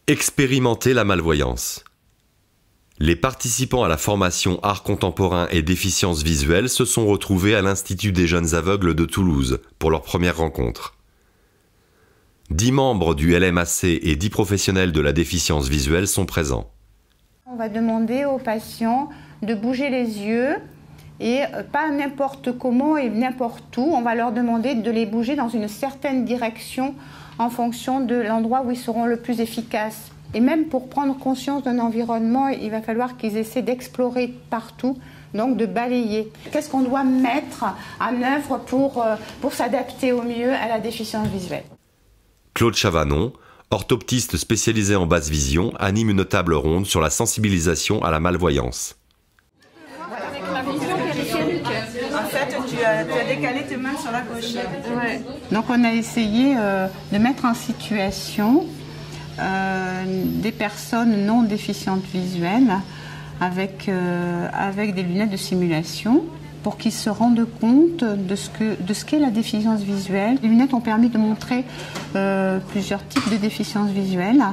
Expérimenter la malvoyance. Les participants à la formation Art contemporain et déficience visuelle se sont retrouvés à l'Institut des jeunes aveugles de Toulouse pour leur première rencontre. 10 membres du LMAC et 10 professionnels de la déficience visuelle sont présents. On va demander aux patients de bouger les yeux et pas n'importe comment et n'importe où. On va leur demander de les bouger dans une certaine direction en fonction de l'endroit où ils seront le plus efficaces. Et même pour prendre conscience d'un environnement, il va falloir qu'ils essaient d'explorer partout, donc de balayer. Qu'est-ce qu'on doit mettre en œuvre pour s'adapter au mieux à la déficience visuelle? Claude Chavanon, orthoptiste spécialisé en basse vision, anime une table ronde sur la sensibilisation à la malvoyance. Avec la vision périphérique, en fait, tu as décalé tes mains sur la pochette. Ouais. Donc on a essayé de mettre en situation des personnes non déficientes visuelles avec des lunettes de simulation pour qu'ils se rendent compte de ce qu'est la déficience visuelle. Les lunettes ont permis de montrer plusieurs types de déficiences visuelles.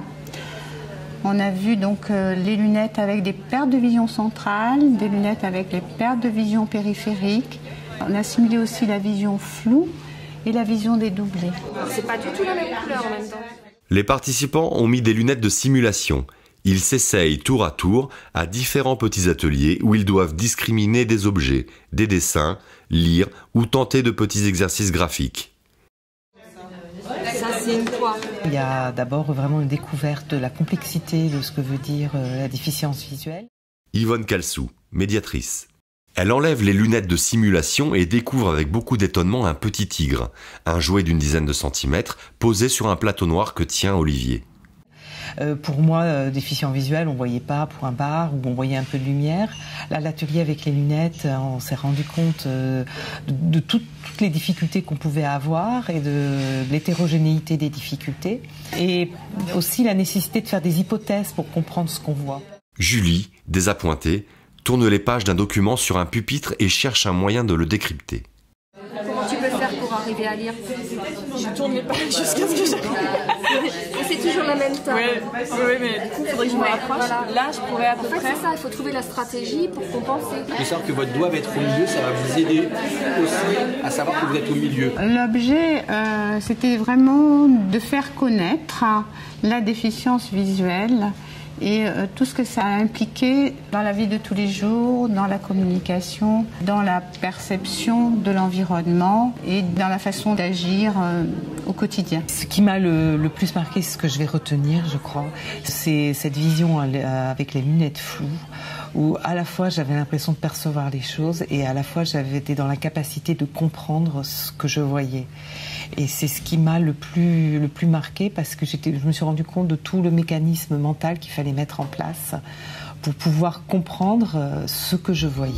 On a vu donc les lunettes avec des pertes de vision centrale, des lunettes avec les pertes de vision périphérique. On a simulé aussi la vision floue et la vision dédoublée. C'est pas du tout la même couleur en même temps. Les participants ont mis des lunettes de simulation. Ils s'essayent tour à tour à différents petits ateliers où ils doivent discriminer des objets, des dessins, lire ou tenter de petits exercices graphiques. Ça, c'est une quoi? Il y a d'abord vraiment une découverte de la complexité de ce que veut dire la déficience visuelle. Yvonne Calsou, médiatrice. Elle enlève les lunettes de simulation et découvre avec beaucoup d'étonnement un petit tigre, un jouet d'une dizaine de centimètres, posé sur un plateau noir que tient Olivier. Pour moi, déficient visuel, on voyait pas point barre ou on voyait un peu de lumière. Là, l'atelier avec les lunettes, on s'est rendu compte de toutes les difficultés qu'on pouvait avoir et de l'hétérogénéité des difficultés. Et aussi la nécessité de faire des hypothèses pour comprendre ce qu'on voit. Julie, désappointée, tourne les pages d'un document sur un pupitre et cherche un moyen de le décrypter. Comment tu peux faire pour arriver à lire? Je tourne les pages jusqu'à ce que j'arrive. Et c'est toujours la même table. Oui, mais du coup, il faudrait que je me rapproche. Voilà. Là, je pourrais à peu près... c'est ça, il faut trouver la stratégie pour compenser. De savoir que votre doigt va être au milieu, ça va vous aider aussi à savoir que vous êtes au milieu. L'objet, c'était vraiment de faire connaître la déficience visuelle et tout ce que ça a impliqué dans la vie de tous les jours, dans la communication, dans la perception de l'environnement et dans la façon d'agir au quotidien. Ce qui m'a le plus marqué, ce que je vais retenir, je crois, c'est cette vision avec les lunettes floues, où à la fois j'avais l'impression de percevoir les choses et à la fois j'avais été dans la capacité de comprendre ce que je voyais. Et c'est ce qui m'a le plus marqué parce que je me suis rendu compte de tout le mécanisme mental qu'il fallait mettre en place pour pouvoir comprendre ce que je voyais.